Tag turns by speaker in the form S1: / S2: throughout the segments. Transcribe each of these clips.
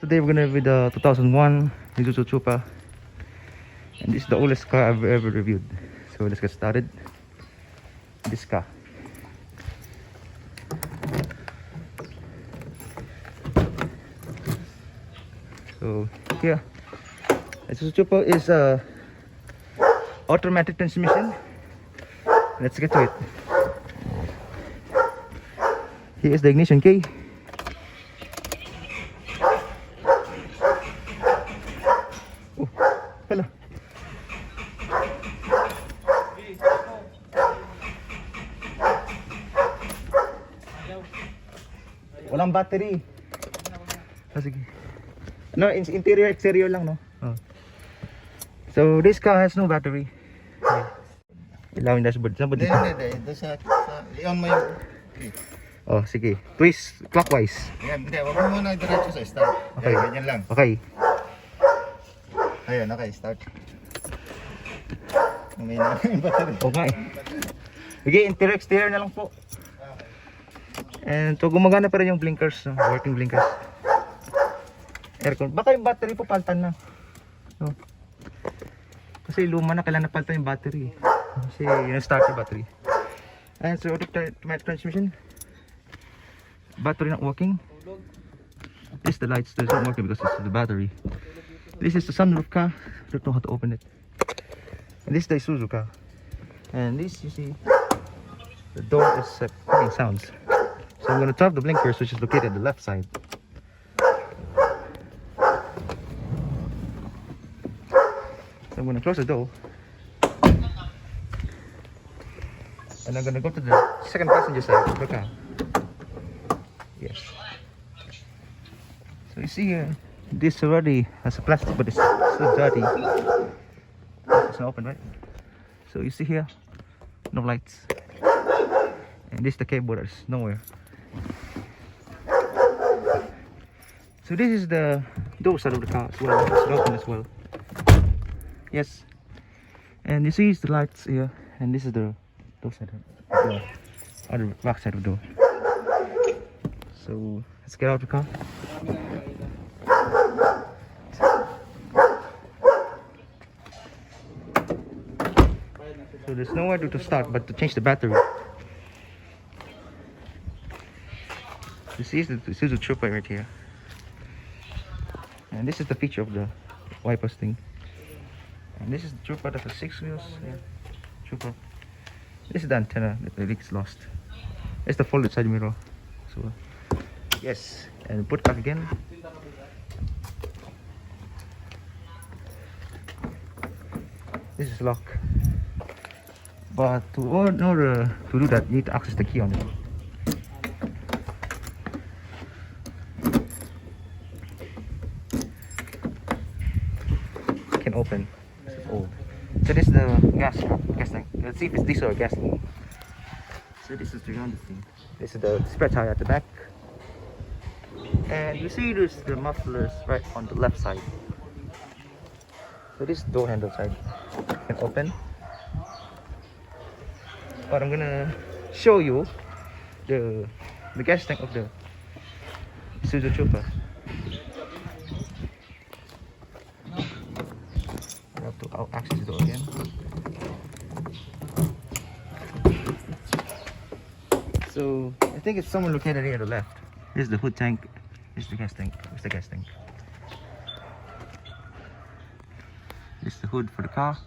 S1: Today we're gonna review the 2001 Isuzu Trooper, and this is the oldest car I've ever reviewed. So let's get started. This car. So here, Isuzu Trooper is a automatic transmission. Let's get to it. Here is the ignition key. Oh, hello. Walang battery. Oh, sige. No, interior, exterior lang, no? Oh. So this car has no battery. Ilaw yung dashboard. Saan ba dito?
S2: Hindi. I-on mo yung...
S1: Oh, sige. Twist clockwise.
S2: Yan, hindi. Wag mo muna diretso sa start.
S1: Okay.
S2: Yan, ganyan lang.
S1: Okay.
S2: Ayun, okay, start. May na yung battery.
S1: Okay. Sige, interior, exterior na lang po. And so gumagana pa rin yung blinkers, no? Working blinkers. Aircon. Baka yung battery po paltan na. No? Kasi luma na, kailangan napaltan yung battery. Kasi yun starter battery. And so automatic transmission. Battery not working. This is the lights, there's not working because this is the battery. This is the sunroof car. Don't know how to open it. And this is the Isuzu car. And this, you see, the door is making sounds. So I'm going to turn the blinkers, which is located at the left side. So I'm going to close the door. And I'm going to go to the second passenger side of the car. Yes. So you see here, this already has a plastic, but it's still dirty. It's not open, right? So you see here, no lights. And this is the cable that's nowhere. So this is the door side of the car as well. It's open as well. Yes. And you see the lights here, and this is the door side of the door, other back side of the door. So let's get out of the car. So there's nowhere to start but to change the battery. This is the Isuzu Trooper right here. And this is the feature of the wipers thing. And this is the Trooper that has 6 wheels. Yeah. Trooper. This is the antenna that the leak's lost. It's the folded side mirror. So yes, and put back again. This is lock. But in order to do that, you need to access the key on it. Can open. It's old. So this is the gas tank. Let's see if it's diesel or gasoline. So this is the rounded thing. This is the spare tire at the back. And you see there's the mufflers right on the left side. So this door handle side can open. But I'm gonna show you the gas tank of the Isuzu Trooper. I have to access the door again. So I think it's somewhere located here to the left. Here's the hood tank. Here's the gas tank. Here's the gas tank. This is the hood for the car.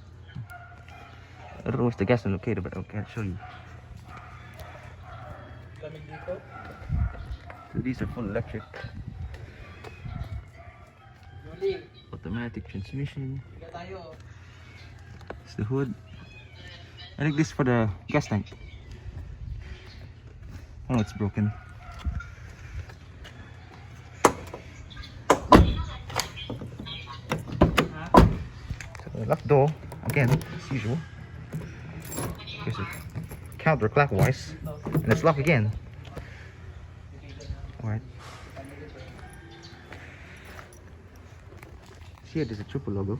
S1: I don't know where's the gas tank located, but I can't show you. So these are full electric. Automatic transmission. It's the hood. I think this is for the gas tank. Oh, it's broken. So lock door again, as usual. Here's it counterclockwise, and it's locked again. All right. See, there's a Trooper logo.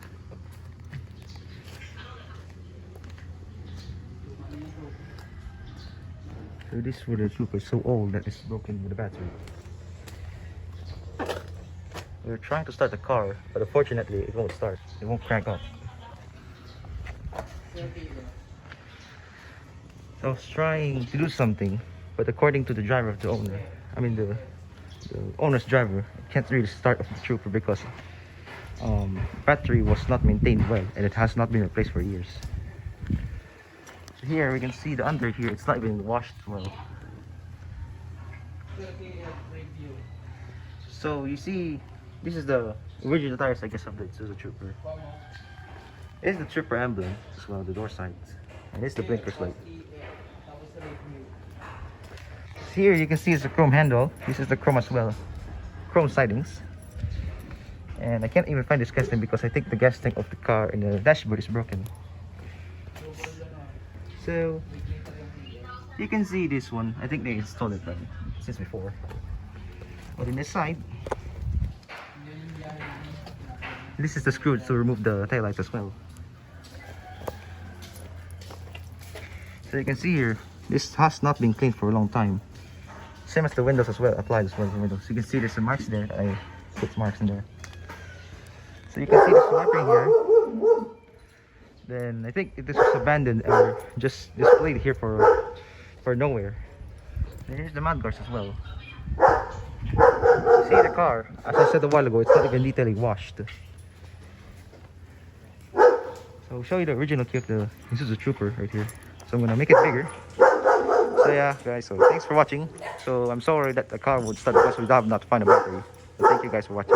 S1: So this for the Trooper is so old that it's broken with the battery. We're trying to start the car, but unfortunately it won't start. It won't crank up. I was trying to do something, but according to the driver of the owner, I mean the owner's driver, I can't really start off the Trooper because battery was not maintained well and it has not been replaced for years. So here we can see the under here, it's not even washed well. So you see, this is the original tires, I guess, of the Isuzu Trooper. It's the Trooper emblem as well, the door sides, and it's the blinkers light. Here you can see it's a chrome handle. This is the chrome as well, chrome sidings. And I can't even find this gas tank because I think the gas tank of the car in the dashboard is broken. So you can see this one. I think they installed it since before. But in this side, this is the screw to remove the taillights as well. So you can see here, this has not been cleaned for a long time. Same as the windows as well, applied as well to the windows. You can see there's some marks there. I put marks in there. So you can see the swiping here. Then I think this was abandoned or just displayed here for nowhere. And here's the mudguards as well. See the car, as I said a while ago, it's not even detailing washed. So I'll show you the original key of the Isuzu Trooper right here. So I'm gonna make it bigger. So yeah guys, so thanks for watching. So I'm sorry that the car would start because we have not found a battery. So thank you guys for watching.